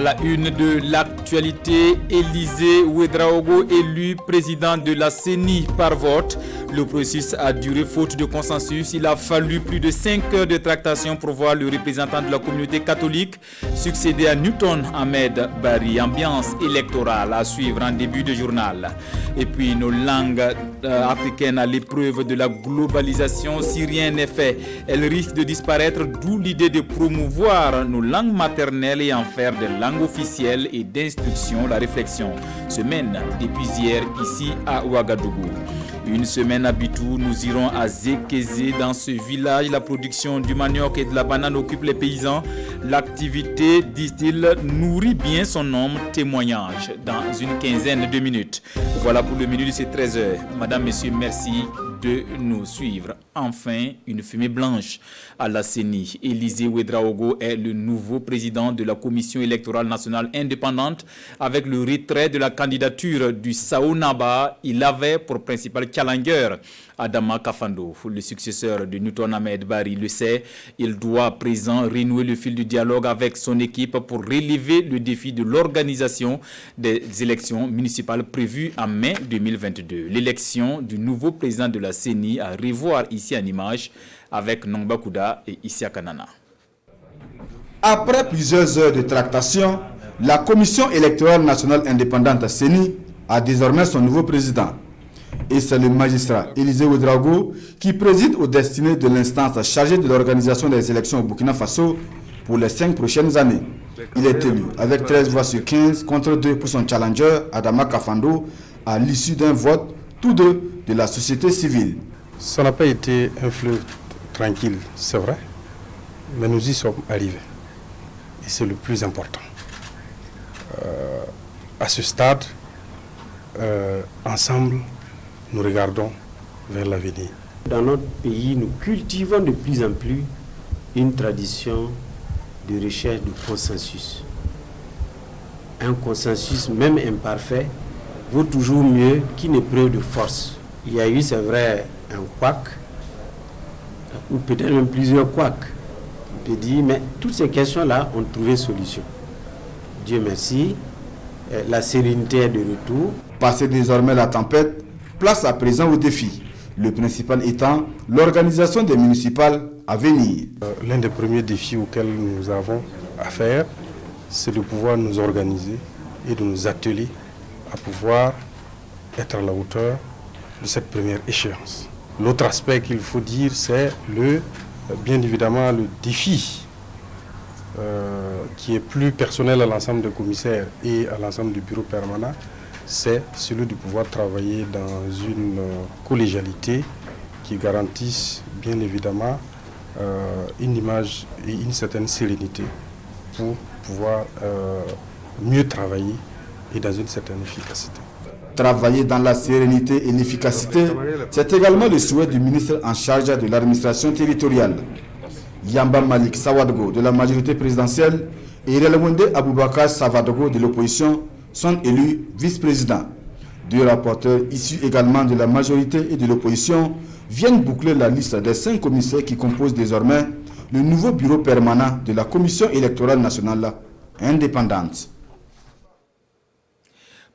À la une de l'actualité, Élisée Ouédraogo élu président de la CENI par vote. Le processus a duré faute de consensus. Il a fallu plus de 5 heures de tractation pour voir le représentant de la communauté catholique succéder à Newton Ahmed Bari. Ambiance électorale à suivre en début de journal. Et puis nos langues africaines à l'épreuve de la globalisation, si rien n'est fait, elles risquent de disparaître, d'où l'idée de promouvoir nos langues maternelles et en faire des langues officielles et d'instruction. La réflexion se mène depuis hier ici à Ouagadougou. Une semaine à Bitou, nous irons à Zékézé. Dans ce village, la production du manioc et de la banane occupe les paysans. L'activité, disent-ils, nourrit bien son homme. Témoignage dans une quinzaine de minutes. Voilà pour le menu de ces 13h. Madame, Messieurs, merci de nous suivre. Enfin, une fumée blanche à la CENI. Élisée Ouédraogo est le nouveau président de la Commission électorale nationale indépendante. Avec le retrait de la candidature du Saounaba, il avait pour principal challenger Adama Kafando, le successeur de Newton Ahmed Bari. Le sait, il doit à présent renouer le fil du dialogue avec son équipe pour relever le défi de l'organisation des élections municipales prévues en mai 2022. L'élection du nouveau président de la CENI à revoir ici en image avec Nongba Kouda et Isia Kanana. Après plusieurs heures de tractation, la Commission électorale nationale indépendante CENI a désormais son nouveau président. Et c'est le magistrat Élisée Ouédraogo qui préside aux destinées de l'instance chargée de l'organisation des élections au Burkina Faso pour les 5 prochaines années. Il est élu avec 13 voix sur 15 contre 2 pour son challenger Adama Kafando à l'issue d'un vote, tous deux de la société civile. Ça n'a pas été un fleuve tranquille, c'est vrai, mais nous y sommes arrivés. Et c'est le plus important. À ce stade, ensemble, nous regardons vers l'avenir. Dans notre pays, nous cultivons de plus en plus une tradition de recherche de consensus. Un consensus, même imparfait, vaut toujours mieux qu'une épreuve de force. Il y a eu, c'est vrai, un couac, ou peut-être même plusieurs couacs. On peut dire, mais toutes ces questions-là ont trouvé solution. Dieu merci, la sérénité est de retour. Passé désormais la tempête, place à présent au défi. Le principal étant l'organisation des municipales à venir. L'un des premiers défis auxquels nous avons à faire, c'est de pouvoir nous organiser et de nous atteler à pouvoir être à la hauteur de cette première échéance. L'autre aspect qu'il faut dire, c'est bien évidemment le défi qui est plus personnel à l'ensemble des commissaires et à l'ensemble du bureau permanent, c'est celui de pouvoir travailler dans une collégialité qui garantisse bien évidemment une image et une certaine sérénité pour pouvoir mieux travailler et dans une certaine efficacité. Travailler dans la sérénité et l'efficacité, c'est également le souhait du ministre en charge de l'administration territoriale. Yamba Malik Sawadogo de la majorité présidentielle et Relewonde Aboubakar Savadogo de l'opposition sont élus vice-présidents. Deux rapporteurs issus également de la majorité et de l'opposition viennent boucler la liste des 5 commissaires qui composent désormais le nouveau bureau permanent de la Commission électorale nationale indépendante.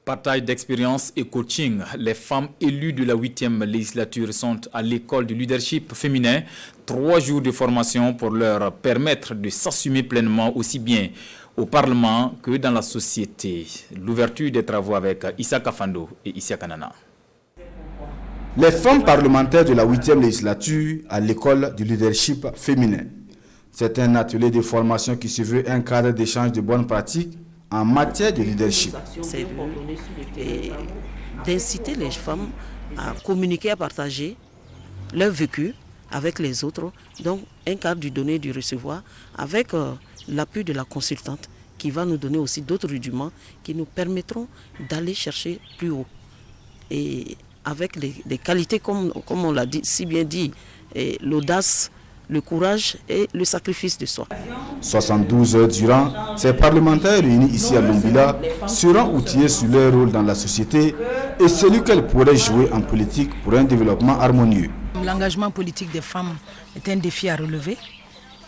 Partage d'expérience et coaching. Les femmes élues de la 8e législature sont à l'école de leadership féminin. 3 jours de formation pour leur permettre de s'assumer pleinement aussi bien au Parlement que dans la société. L'ouverture des travaux avec Issa Kafando et Issa Kanana. Les femmes parlementaires de la 8e législature à l'école du leadership féminin. C'est un atelier de formation qui se veut un cadre d'échange de bonnes pratiques en matière de leadership. C'est d'inciter les femmes à communiquer, à partager leur vécu avec les autres. Donc un cadre du donner et du recevoir avec l'appui de la consultante qui va nous donner aussi d'autres rudiments qui nous permettront d'aller chercher plus haut. Et avec les qualités, comme on l'a dit, si bien dit, l'audace, le courage et le sacrifice de soi. 72 heures durant, ces parlementaires réunis ici à Lombila seront outillés sur leur rôle dans la société et celui qu'elles pourraient jouer en politique pour un développement harmonieux. L'engagement politique des femmes est un défi à relever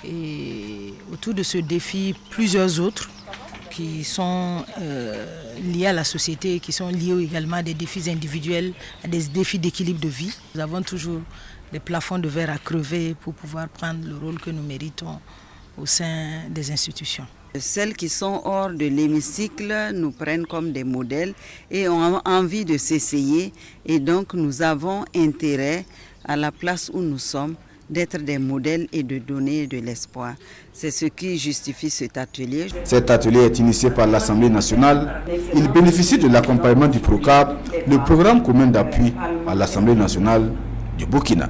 et autour de ce défi, plusieurs autres qui sont liés à la société, qui sont liés également à des défis individuels, à des défis d'équilibre de vie. Nous avons toujours des plafonds de verre à crever pour pouvoir prendre le rôle que nous méritons au sein des institutions. Celles qui sont hors de l'hémicycle nous prennent comme des modèles et ont envie de s'essayer. Et donc nous avons intérêt, à la place où nous sommes, d'être des modèles et de donner de l'espoir. C'est ce qui justifie cet atelier. Cet atelier est initié par l'Assemblée nationale. Il bénéficie de l'accompagnement du PROCAP, le programme commun d'appui à l'Assemblée nationale du Burkina.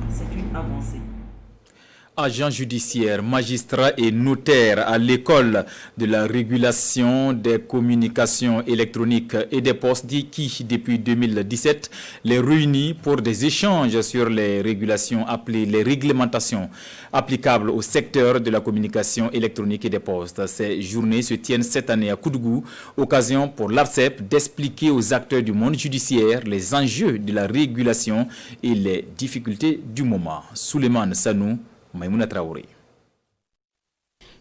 Agents judiciaires, magistrats et notaires à l'école de la régulation des communications électroniques et des postes qui, depuis 2017, les réunit pour des échanges sur les régulations appelées les réglementations applicables au secteur de la communication électronique et des postes. Ces journées se tiennent cette année à Koudougou, occasion pour l'ARCEP d'expliquer aux acteurs du monde judiciaire les enjeux de la régulation et les difficultés du moment. Souleymane Sanou, Maïmouna Traoré.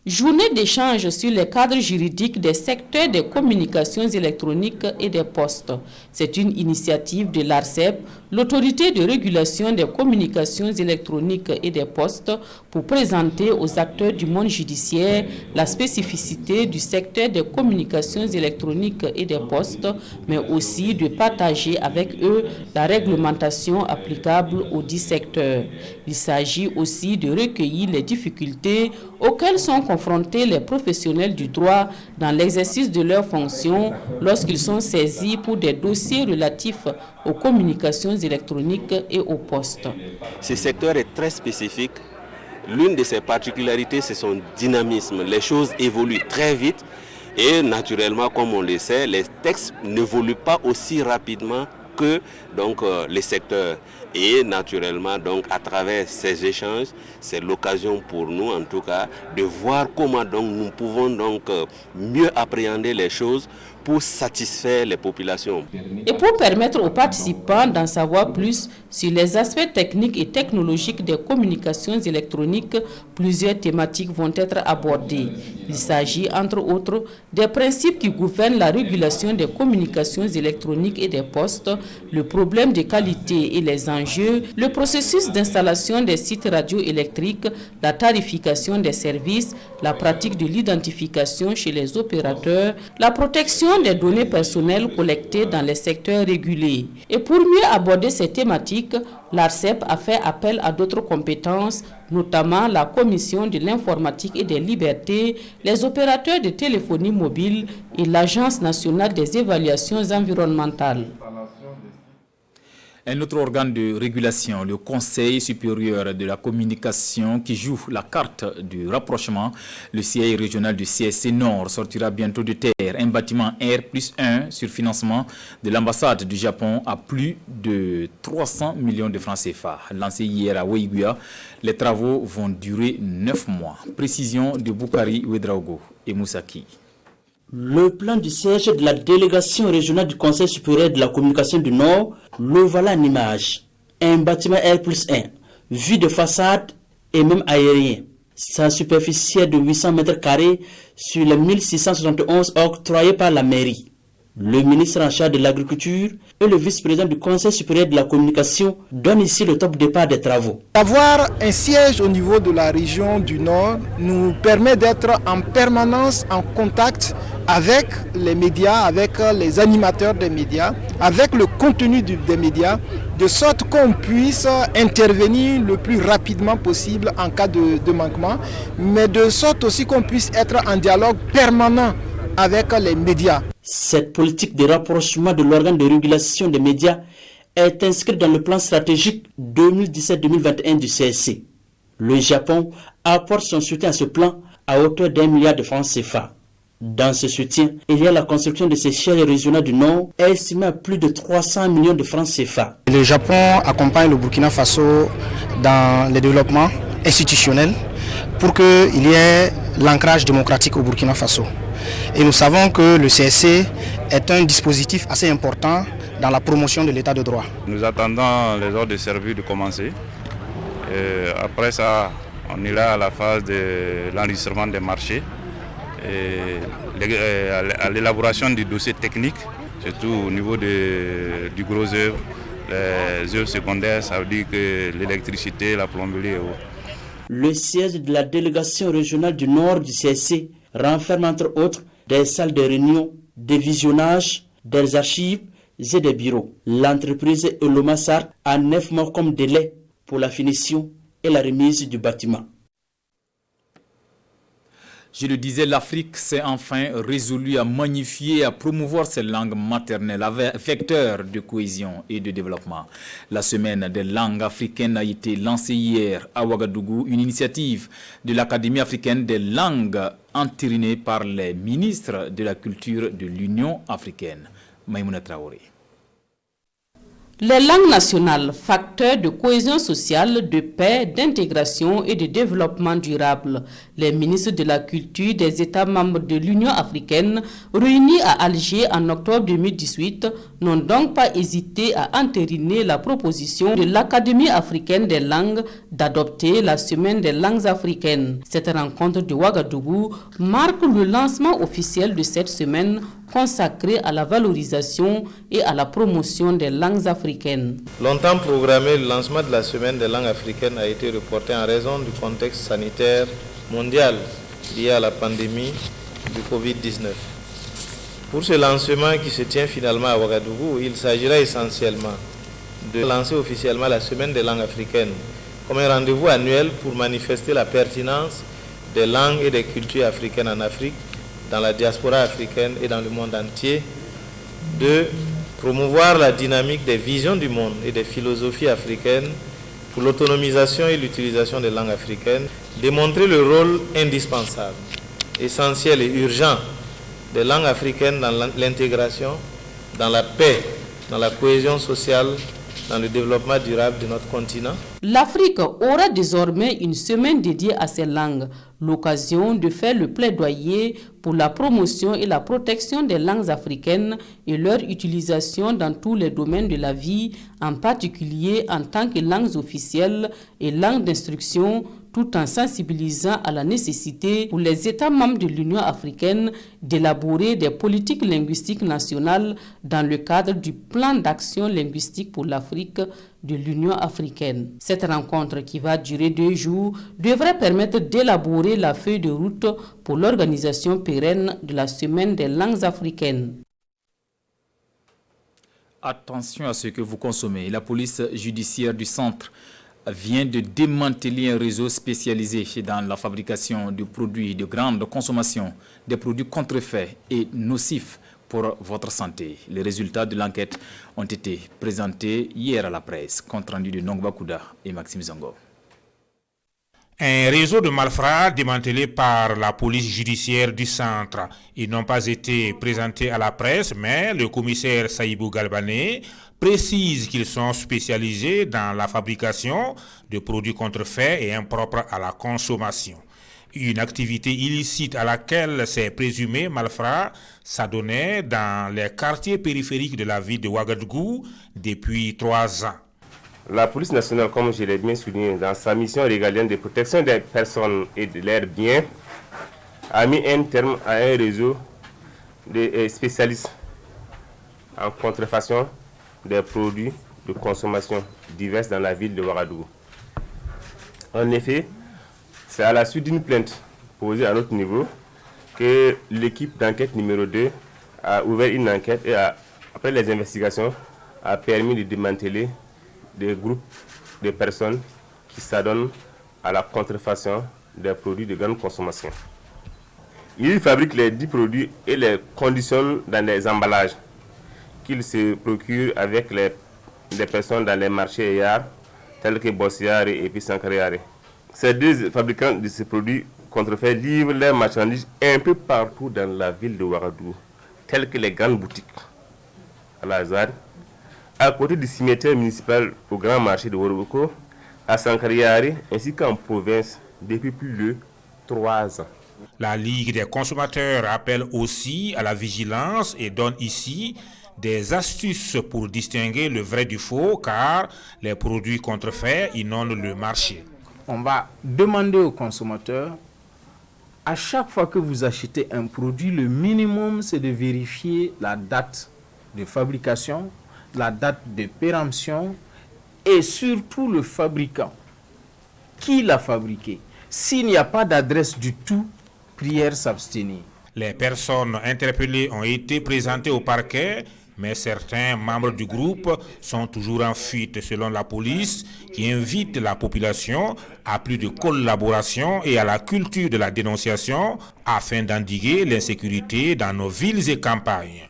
Journée d'échange sur les cadres juridiques des secteurs des communications électroniques et des postes. C'est une initiative de l'ARCEP, l'autorité de régulation des communications électroniques et des postes, pour présenter aux acteurs du monde judiciaire la spécificité du secteur des communications électroniques et des postes, mais aussi de partager avec eux la réglementation applicable aux 10 secteurs. Il s'agit aussi de recueillir les difficultés auxquelles sont confrontés les professionnels du droit dans l'exercice de leurs fonctions lorsqu'ils sont saisis pour des dossiers relatifs aux communications électroniques et aux postes. Ce secteur est très spécifique. L'une de ses particularités, c'est son dynamisme. Les choses évoluent très vite et naturellement, comme on le sait, les textes n'évoluent pas aussi rapidement que les secteurs. Et naturellement, donc, à travers ces échanges, c'est l'occasion pour nous, en tout cas, de voir comment nous pouvons mieux appréhender les choses pour satisfaire les populations. Et pour permettre aux participants d'en savoir plus sur les aspects techniques et technologiques des communications électroniques, plusieurs thématiques vont être abordées. Il s'agit, entre autres, des principes qui gouvernent la régulation des communications électroniques et des postes, le problème de qualité et les enjeux, le processus d'installation des sites radioélectriques, la tarification des services, la pratique de l'identification chez les opérateurs, la protection des données personnelles collectées dans les secteurs régulés. Et pour mieux aborder ces thématiques, l'ARCEP a fait appel à d'autres compétences, notamment la Commission de l'informatique et des libertés, les opérateurs de téléphonie mobile et l'Agence nationale des évaluations environnementales. Un autre organe de régulation, le Conseil supérieur de la communication, qui joue la carte du rapprochement, le siège régional du CSC Nord sortira bientôt de terre. Un bâtiment R+1 sur financement de l'ambassade du Japon à plus de 300 millions de francs CFA. Lancé hier à Ouéguia, les travaux vont durer 9 mois. Précision de Boukari Ouedraogo et Moussaki. Le plan du siège de la délégation régionale du Conseil supérieur de la communication du Nord, le voilà en image. Un bâtiment R+1, vue de façade et même aérien. Sa superficie est de 800 mètres carrés sur les 1671 octroyés par la mairie. Le ministre en charge de l'agriculture et le vice-président du Conseil supérieur de la communication donnent ici le top départ des travaux. Avoir un siège au niveau de la région du Nord nous permet d'être en permanence en contact avec les médias, avec les animateurs des médias, avec le contenu des médias, de sorte qu'on puisse intervenir le plus rapidement possible en cas de manquement, mais de sorte aussi qu'on puisse être en dialogue permanent avec les médias. Cette politique de rapprochement de l'organe de régulation des médias est inscrite dans le plan stratégique 2017-2021 du CSC. Le Japon apporte son soutien à ce plan à hauteur d'1 milliard de francs CFA. Dans ce soutien, il y a la construction de ces sièges régionaux du Nord estimée à plus de 300 millions de francs CFA. Le Japon accompagne le Burkina Faso dans le développement institutionnel pour qu'il y ait l'ancrage démocratique au Burkina Faso. Et nous savons que le CSC est un dispositif assez important dans la promotion de l'état de droit. Nous attendons les ordres de service de commencer. Et après ça, on est là à la phase de l'enregistrement des marchés à l'élaboration du dossier technique, surtout au niveau du gros œuvre, les œuvres secondaires, ça veut dire que l'électricité, la plomberie et autres. Le siège de la délégation régionale du Nord du CSC renferme entre autres des salles de réunion, des visionnages, des archives et des bureaux. L'entreprise Elomasart a 9 mois comme délai pour la finition et la remise du bâtiment. Je le disais, l'Afrique s'est enfin résolue à magnifier et à promouvoir ses langues maternelles, vecteurs de cohésion et de développement. La semaine des langues africaines a été lancée hier à Ouagadougou, une initiative de l'Académie africaine des langues entérinée par les ministres de la culture de l'Union africaine. Maïmouna Traoré. Les langues nationales, facteurs de cohésion sociale, de paix, d'intégration et de développement durable. Les ministres de la culture des États membres de l'Union africaine, réunis à Alger en octobre 2018, n'ont donc pas hésité à entériner la proposition de l'Académie africaine des langues d'adopter la semaine des langues africaines. Cette rencontre de Ouagadougou marque le lancement officiel de cette semaine consacrée à la valorisation et à la promotion des langues africaines. Longtemps programmé, le lancement de la semaine des langues africaines a été reporté en raison du contexte sanitaire mondial lié à la pandémie du Covid-19. Pour ce lancement qui se tient finalement à Ouagadougou, il s'agira essentiellement de lancer officiellement la semaine des langues africaines comme un rendez-vous annuel pour manifester la pertinence des langues et des cultures africaines en Afrique, dans la diaspora africaine et dans le monde entier, de promouvoir la dynamique des visions du monde et des philosophies africaines pour l'autonomisation et l'utilisation des langues africaines, démontrer le rôle indispensable, essentiel et urgent des langues africaines dans l'intégration, dans la paix, dans la cohésion sociale, dans le développement durable de notre continent. L'Afrique aura désormais une semaine dédiée à ces langues, l'occasion de faire le plaidoyer pour la promotion et la protection des langues africaines et leur utilisation dans tous les domaines de la vie, en particulier en tant que langues officielles et langues d'instruction, tout en sensibilisant à la nécessité pour les États membres de l'Union africaine d'élaborer des politiques linguistiques nationales dans le cadre du plan d'action linguistique pour l'Afrique de l'Union africaine. Cette rencontre, qui va durer 2 jours, devrait permettre d'élaborer la feuille de route pour l'organisation pérenne de la semaine des langues africaines. Attention à ce que vous consommez. La police judiciaire du centre vient de démanteler un réseau spécialisé dans la fabrication de produits de grande consommation, des produits contrefaits et nocifs pour votre santé. Les résultats de l'enquête ont été présentés hier à la presse. Compte rendu de Nongba Kouda et Maxime Zongo. Un réseau de malfrats démantelé par la police judiciaire du centre. Ils n'ont pas été présentés à la presse, mais le commissaire Saïbou Galbané précise qu'ils sont spécialisés dans la fabrication de produits contrefaits et impropres à la consommation. Une activité illicite à laquelle ces présumés malfrats s'adonnaient dans les quartiers périphériques de la ville de Ouagadougou depuis 3 ans. La police nationale, comme je l'ai bien souligné, dans sa mission régalienne de protection des personnes et de leurs biens, a mis un terme à un réseau de spécialistes en contrefaçon des produits de consommation divers dans la ville de Ouagadougou. En effet, c'est à la suite d'une plainte posée à notre niveau que l'équipe d'enquête numéro 2 a ouvert une enquête et après les investigations a permis de démanteler des groupes de personnes qui s'adonnent à la contrefaçon des produits de grande consommation. Ils fabriquent les 10 produits et les conditionnent dans des emballages qu'ils se procurent avec des personnes dans les marchés Eyar, tels que Bossiare et Pisankareare. Ces 2 fabricants de ces produits contrefaits livrent leurs marchandises un peu partout dans la ville de Ouagadougou, telles que les grandes boutiques à la ZAD, à côté du cimetière municipal au grand marché de Woroboko, à Sankariare, ainsi qu'en province depuis plus de 3 ans. La Ligue des consommateurs appelle aussi à la vigilance et donne ici des astuces pour distinguer le vrai du faux, car les produits contrefaits inondent le marché. On va demander aux consommateurs à chaque fois que vous achetez un produit, le minimum, c'est de vérifier la date de fabrication, la date de péremption et surtout le fabricant. Qui l'a fabriqué? S'il n'y a pas d'adresse du tout, prière s'abstenir. Les personnes interpellées ont été présentées au parquet, mais certains membres du groupe sont toujours en fuite selon la police, qui invite la population à plus de collaboration et à la culture de la dénonciation afin d'endiguer l'insécurité dans nos villes et campagnes.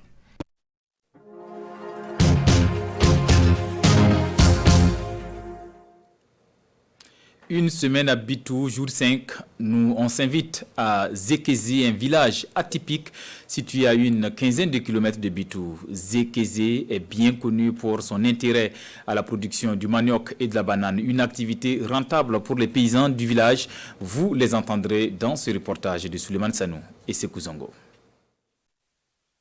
Une semaine à Bitou, jour 5, on s'invite à Zekézé, un village atypique situé à une quinzaine de kilomètres de Bitou. Zekézé est bien connu pour son intérêt à la production du manioc et de la banane, une activité rentable pour les paysans du village. Vous les entendrez dans ce reportage de Souleymane Sanou et Sekou Zongo.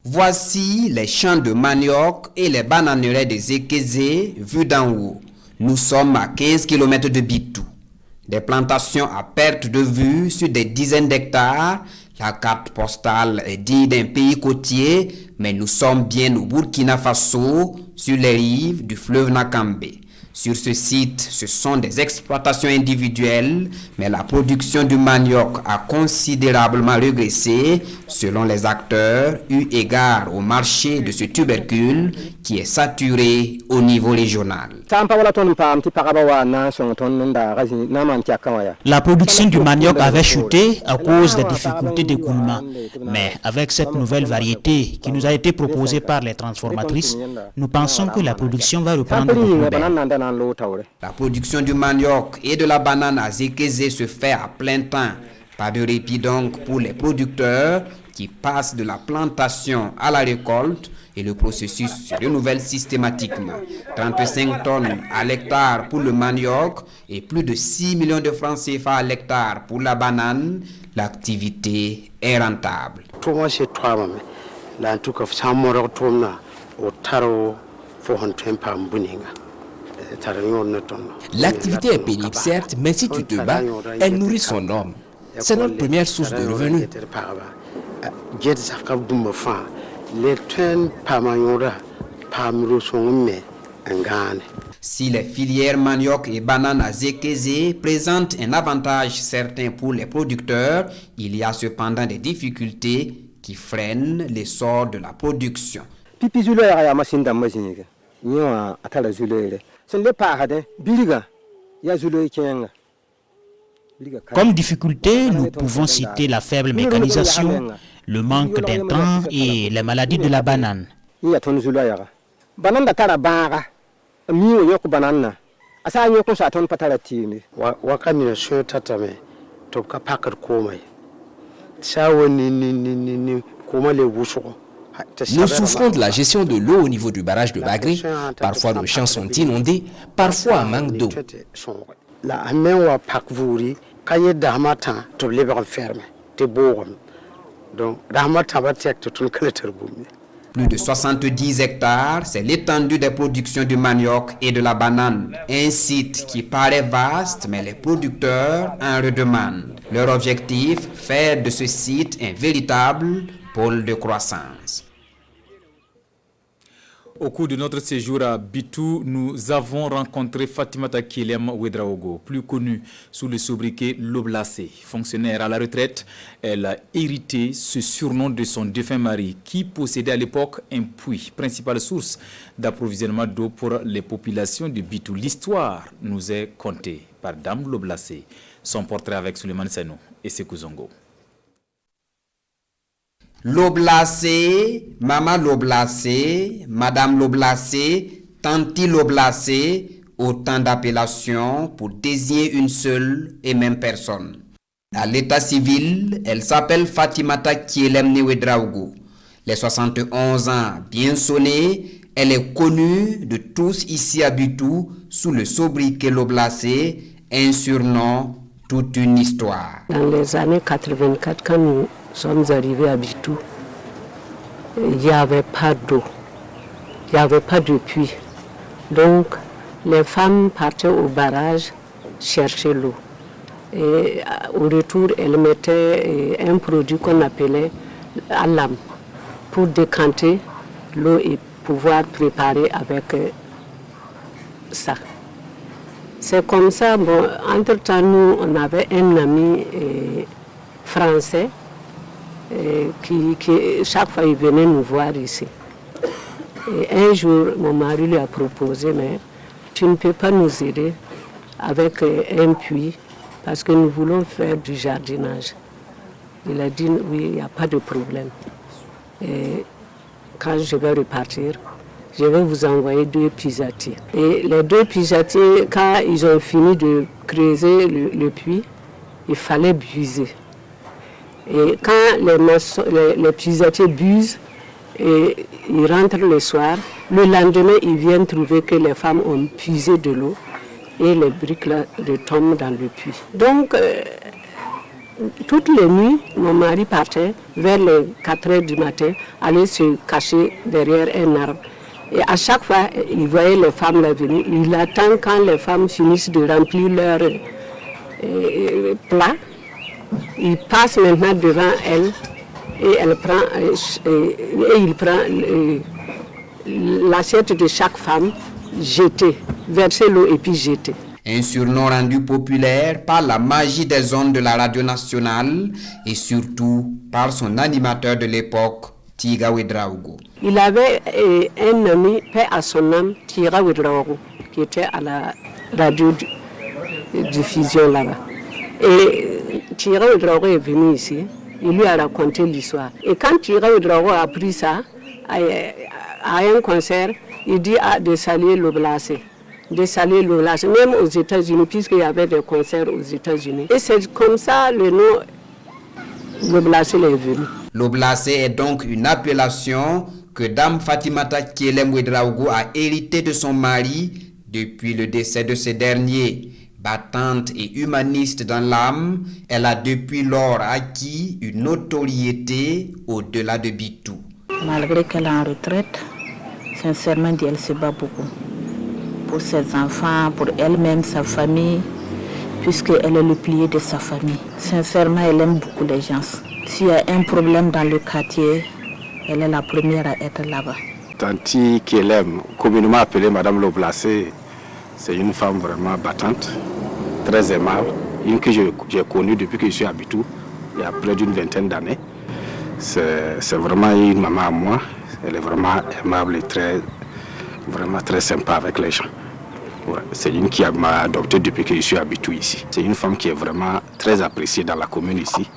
Voici les champs de manioc et les bananeraies de Zekézé vus d'en haut. Nous sommes à 15 km de Bitou. Des plantations à perte de vue sur des dizaines d'hectares. La carte postale est digne d'un pays côtier, mais nous sommes bien au Burkina Faso, sur les rives du fleuve Nakambé. Sur ce site, ce sont des exploitations individuelles, mais la production du manioc a considérablement régressé, selon les acteurs, eu égard au marché de ce tubercule qui est saturé au niveau régional. La production du manioc avait chuté à cause des difficultés d'écoulement. Mais avec cette nouvelle variété qui nous a été proposée par les transformatrices, nous pensons que la production va reprendre de plus belle. La production du manioc et de la banane à Zekézé se fait à plein temps. Pas de répit donc pour les producteurs qui passent de la plantation à la récolte et le processus se renouvelle systématiquement. 35 tonnes à l'hectare pour le manioc et plus de 6 millions de francs CFA à l'hectare pour la banane. L'activité est rentable. L'activité est pénible, certes, mais si tu te bats, elle nourrit son homme. C'est notre première source de revenus. Si les filières manioc et banane à Zekézé présentent un avantage certain pour les producteurs, il y a cependant des difficultés qui freinent l'essor de la production. Comme difficulté, nous pouvons citer la faible mécanisation, le manque d'intrants et les maladies de la banane. Nous souffrons de la gestion de l'eau au niveau du barrage de Bagré. Parfois nos champs sont inondés, parfois un manque d'eau. Plus de 70 hectares, c'est l'étendue des productions du manioc et de la banane. Un site qui paraît vaste, mais les producteurs en redemandent. Leur objectif, faire de ce site un véritable pôle de croissance. Au cours de notre séjour à Bitou, nous avons rencontré Fatimata Kielem Ouedraogo, plus connue sous le sobriquet Loblacé. Fonctionnaire à la retraite, elle a hérité ce surnom de son défunt mari qui possédait à l'époque un puits, principale source d'approvisionnement d'eau pour les populations de Bitou. L'histoire nous est contée par Dame Loblacé. Son portrait avec Souleymane Sanou et Sekou Zongo. Loblacé, Maman Loblacé, Madame Loblacé, Tanti Loblacé, autant d'appellations pour désigner une seule et même personne. À l'état civil, elle s'appelle Fatimata Kielem Ouedraogo. Les 71 ans bien sonnés, elle est connue de tous ici à Bitou sous le sobriquet Loblacé, un surnom, toute une histoire. Dans les années 84, quand nous sommes arrivés à Bitou, il n'y avait pas d'eau, il n'y avait pas de puits. Donc, les femmes partaient au barrage chercher l'eau. Et au retour, elle mettait un produit qu'on appelait à lame pour décanter l'eau et pouvoir préparer avec ça. C'est comme ça, bon, entre-temps, nous, on avait un ami français qui chaque fois, il venait nous voir ici. Et un jour, mon mari lui a proposé, mais tu ne peux pas nous aider avec un puits parce que nous voulons faire du jardinage. Il a dit, oui, il n'y a pas de problème. Et quand je vais repartir, je vais vous envoyer 2 puisatiers. Et les 2 puisatiers, quand ils ont fini de creuser le puits, il fallait buiser. Et quand les puisatiers busent, et ils rentrent le soir, le lendemain, ils viennent trouver que les femmes ont puisé de l'eau et les briques là, retombent dans le puits. Donc, toutes les nuits, mon mari partait vers les 4 heures du matin, aller se cacher derrière un arbre. Et à chaque fois, il voyait les femmes là venir. Il attend quand les femmes finissent de remplir leur plat. Il passe maintenant devant elle et elle prend, et il prend l'assiette de chaque femme, jeter, verser l'eau et puis jeter. Un surnom rendu populaire par la magie des ondes de la radio nationale et surtout par son animateur de l'époque, Tiga Ouedraogo. Il avait un ami, paix à son âme, Tiga Ouedraogo, qui était à la radio diffusion là-bas. Et Tiga Ouedraogo est venu ici, il lui a raconté l'histoire. Et quand Tiga Ouedraogo a appris ça, à un concert, il dit de saluer le Blasé. De saluer le Blasé, même aux États-Unis, puisqu'il y avait des concerts aux États-Unis. Et c'est comme ça le nom le Blasé est venu. L'Oblacé est donc une appellation que Dame Fatimata Kielem Ouedraogo a hérité de son mari depuis le décès de ce dernier. Battante et humaniste dans l'âme, elle a depuis lors acquis une notoriété au-delà de Bitou. Malgré qu'elle est en retraite, sincèrement, elle se bat beaucoup pour ses enfants, pour elle-même, sa famille, puisqu'elle est le pilier de sa famille. Sincèrement, elle aime beaucoup les gens. S'il y a un problème dans le quartier, elle est la première à être là-bas. Tanti qu'elle aime, communément appelée Madame Loblacé, c'est une femme vraiment battante, très aimable, une que j'ai connue depuis que je suis à Bitou, il y a près d'une 20aine d'années. C'est vraiment une maman à moi, elle est vraiment aimable et vraiment très sympa avec les gens. Ouais, c'est une qui m'a adopté depuis que je suis à Bitou ici. C'est une femme qui est vraiment très appréciée dans la commune ici,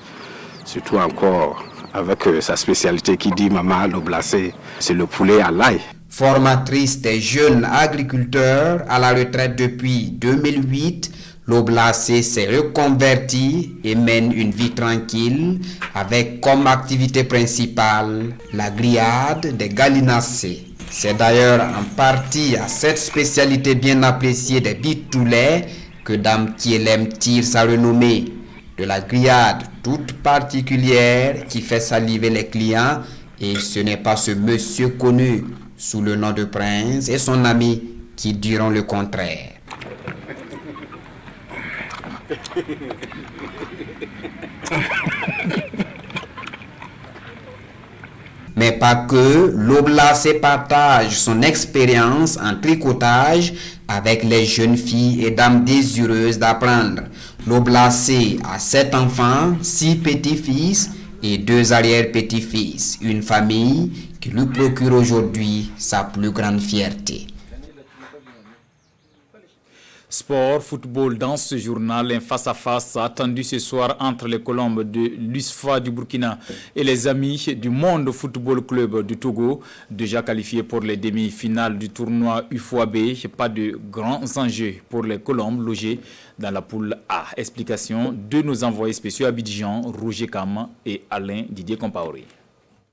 surtout encore avec sa spécialité qui dit Maman Loblacé, c'est le poulet à l'ail. Formatrice des jeunes agriculteurs à la retraite depuis 2008, Loblacé s'est reconvertie et mène une vie tranquille avec comme activité principale la grillade des gallinacés. C'est d'ailleurs en partie à cette spécialité bien appréciée des bitoulais que Dame Kielem tire sa renommée. De la grillade toute particulière qui fait saliver les clients, et ce n'est pas ce monsieur connu sous le nom de Prince et son ami qui diront le contraire. Mais pas que, l'Oblacé partage son expérience en tricotage avec les jeunes filles et dames désireuses d'apprendre. L'Oblacé a 7 enfants, 6 petits-fils et 2 arrière-petits-fils. Une famille qui lui procure aujourd'hui sa plus grande fierté. Sport, football, dans ce journal, un face-à-face attendu ce soir entre les Colombes de l'USFA du Burkina et les amis du Monde Football Club du Togo, déjà qualifiés pour les demi-finales du tournoi UFOAB. Pas de grands enjeux pour les Colombes logés dans la poule A. Explication de nos envoyés spéciaux à Abidjan, Roger Kama et Alain Didier Compaoré.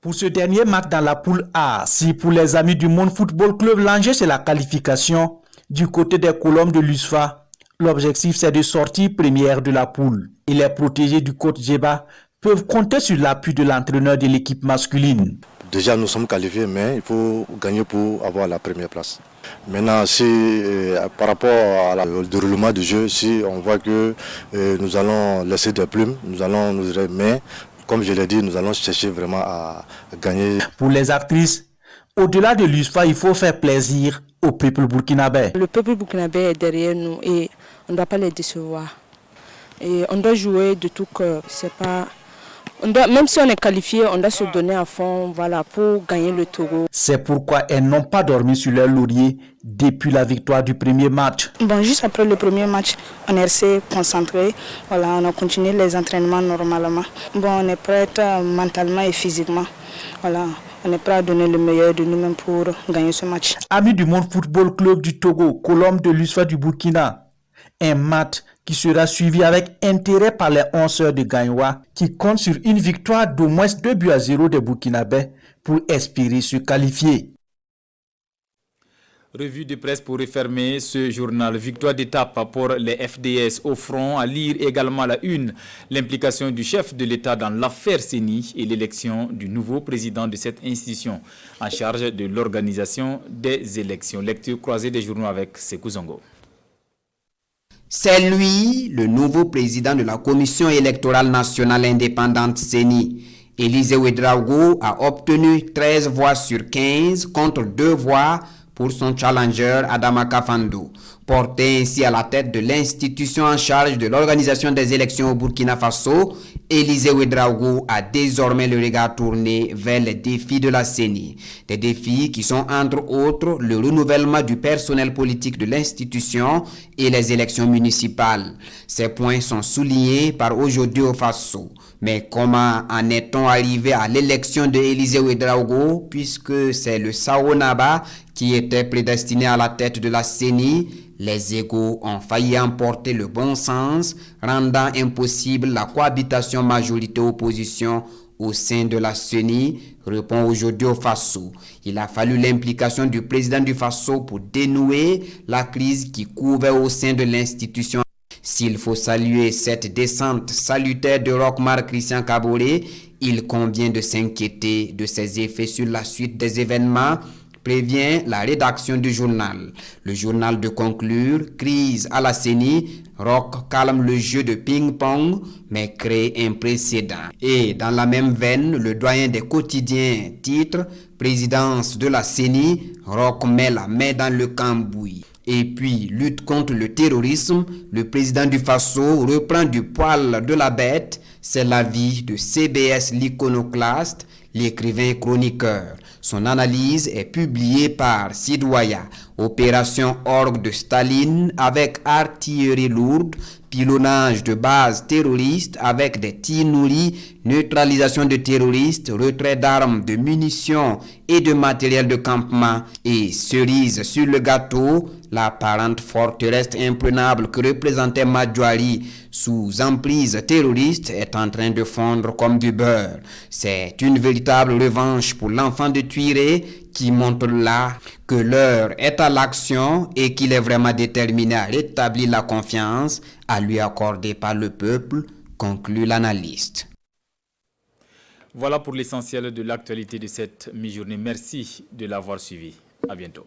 Pour ce dernier match dans la poule A, si pour les amis du Monde Football Club, l'enjeu c'est la qualification. Du côté des Colombes de l'USFA, l'objectif c'est de sortir première de la poule. Et les protégés du coach Djeba peuvent compter sur l'appui de l'entraîneur de l'équipe masculine. Déjà nous sommes qualifiés, mais il faut gagner pour avoir la première place. Maintenant, par rapport au déroulement du jeu, si on voit que nous allons laisser des plumes, mais comme je l'ai dit, nous allons chercher vraiment à gagner. Pour les actrices, au-delà de l'USFA, il faut faire plaisir au peuple burkinabé. Le peuple burkinabé est derrière nous et on ne doit pas les décevoir. Et on doit jouer de tout cœur. Même si on est qualifié, on doit se donner à fond pour gagner le Togo. C'est pourquoi elles n'ont pas dormi sur leur laurier depuis la victoire du premier match. Juste après le premier match, on est resté concentré. On a continué les entraînements normalement. On est prêt mentalement et physiquement. On est prêt à donner le meilleur de nous-mêmes pour gagner ce match. Amis du Monde Football Club du Togo, Colombe de l'USFA du Burkina, un match qui sera suivi avec intérêt par les 11 de Gagnoua qui comptent sur une victoire d'au moins 2-0 des Burkinabés pour espérer se qualifier. Revue de presse pour refermer ce journal. Victoire d'étape pour les FDS au front. À lire également à la une l'implication du chef de l'État dans l'affaire CENI et l'élection du nouveau président de cette institution en charge de l'organisation des élections. Lecture croisée des journaux avec Sekou Zongo. C'est lui, le nouveau président de la Commission électorale nationale indépendante CENI. Élisée Ouedraogo a obtenu 13 voix sur 15 contre 2 voix pour son challenger Adama Kafando, porté ainsi à la tête de l'institution en charge de l'organisation des élections au Burkina Faso. Élisée Ouedraogo a désormais le regard tourné vers les défis de la CENI. Des défis qui sont entre autres le renouvellement du personnel politique de l'institution et les élections municipales. Ces points sont soulignés par Aujourd'hui au Faso. Mais comment en est-on arrivé à l'élection de Élisée Ouedraogo puisque c'est le Saonaba qui était prédestiné à la tête de la CENI? Les égos ont failli emporter le bon sens, rendant impossible la cohabitation majorité-opposition au sein de la CENI, répond Aujourd'hui au Faso. Il a fallu l'implication du président du Faso pour dénouer la crise qui couvait au sein de l'institution. S'il faut saluer cette descente salutaire de Rochmar Christian Kaboré, il convient de s'inquiéter de ses effets sur la suite des événements, prévient la rédaction du journal. Le journal de conclure, crise à la CENI, Roch calme le jeu de ping-pong, mais crée un précédent. Et dans la même veine, le doyen des quotidiens titre, présidence de la CENI, Roch met la main dans le cambouis. Et puis, lutte contre le terrorisme, le président du Faso reprend du poil de la bête. C'est l'avis de CBS l'iconoclaste, l'écrivain chroniqueur. Son analyse est publiée par Sidwaya. Opération orgue de Staline avec artillerie lourde, pilonnage de bases terroristes avec des tirs nourris, neutralisation de terroristes, retrait d'armes, de munitions et de matériel de campement et cerise sur le gâteau, l'apparente forteresse imprenable que représentait Madjouari sous emprise terroriste est en train de fondre comme du beurre. C'est une véritable revanche pour l'enfant de Tuiré qui montre là que l'heure est à l'action et qu'il est vraiment déterminé à rétablir la confiance à lui accordée par le peuple, conclut l'analyste. Voilà pour l'essentiel de l'actualité de cette mi-journée. Merci de l'avoir suivi. À bientôt.